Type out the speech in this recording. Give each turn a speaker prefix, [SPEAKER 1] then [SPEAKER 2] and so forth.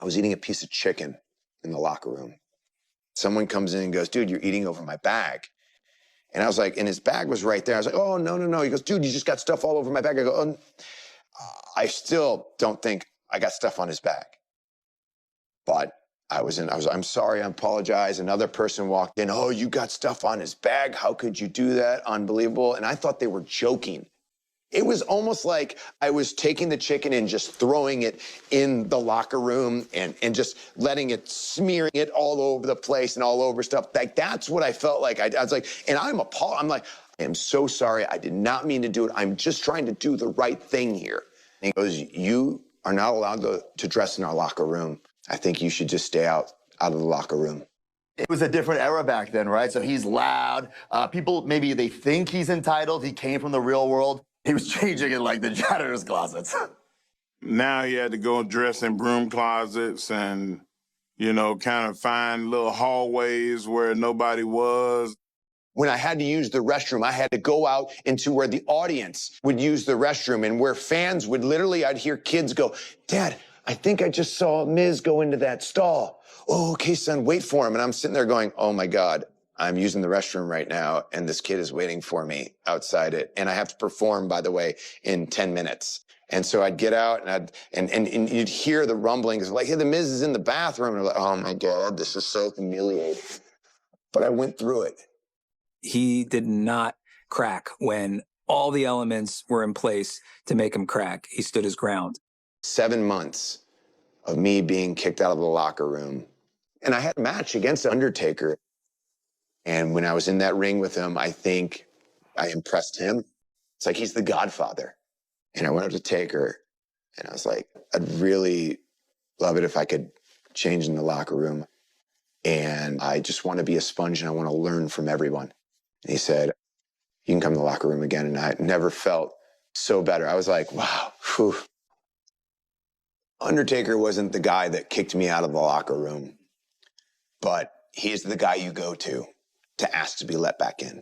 [SPEAKER 1] I was eating a piece of chicken in the locker room. Someone comes in and goes, dude, you're eating over my bag. And I was like, and his bag was right there. I was like, oh, no, no, no. He goes, dude, you just got stuff all over my bag. I go, oh, I still don't think I got stuff on his bag. But I'm sorry, I apologize. Another person walked in, oh, you got stuff on his bag. How could you do that? Unbelievable. And I thought they were joking. It was almost like I was taking the chicken and just throwing it in the locker room and just letting it, smearing it all over the place and all over stuff. Like, that's what I felt like. I was like, and I'm like, I am so sorry. I did not mean to do it. I'm just trying to do the right thing here. And he goes, you are not allowed to dress in our locker room. I think you should just stay out of the locker room.
[SPEAKER 2] It was a different era back then, right? So he's loud. People, maybe they think he's entitled. He came from the real world. He was changing in, like, the janitor's closets.
[SPEAKER 3] Now he had to go dress in broom closets and, you know, kind of find little hallways where nobody was.
[SPEAKER 1] When I had to use the restroom, I had to go out into where the audience would use the restroom and where fans would literally, I'd hear kids go, Dad, I think I just saw Miz go into that stall. Oh, okay, son, wait for him. And I'm sitting there going, oh my God, I'm using the restroom right now, and this kid is waiting for me outside it. And I have to perform, by the way, in 10 minutes. And so I'd get out, and you'd hear the rumblings, like, hey, the Miz is in the bathroom. And I'm like, oh my God, this is so humiliating. But I went through it.
[SPEAKER 4] He did not crack when all the elements were in place to make him crack. He stood his ground.
[SPEAKER 1] 7 months of me being kicked out of the locker room. And I had a match against Undertaker. And when I was in that ring with him, I think I impressed him. It's like he's the Godfather. And I went up to Taker, and I was like, I'd really love it if I could change in the locker room. And I just want to be a sponge, and I want to learn from everyone. And he said, you can come to the locker room again. And I never felt so better. I was like, wow, whew. Undertaker wasn't the guy that kicked me out of the locker room, but he's the guy you go to ask to be let back in.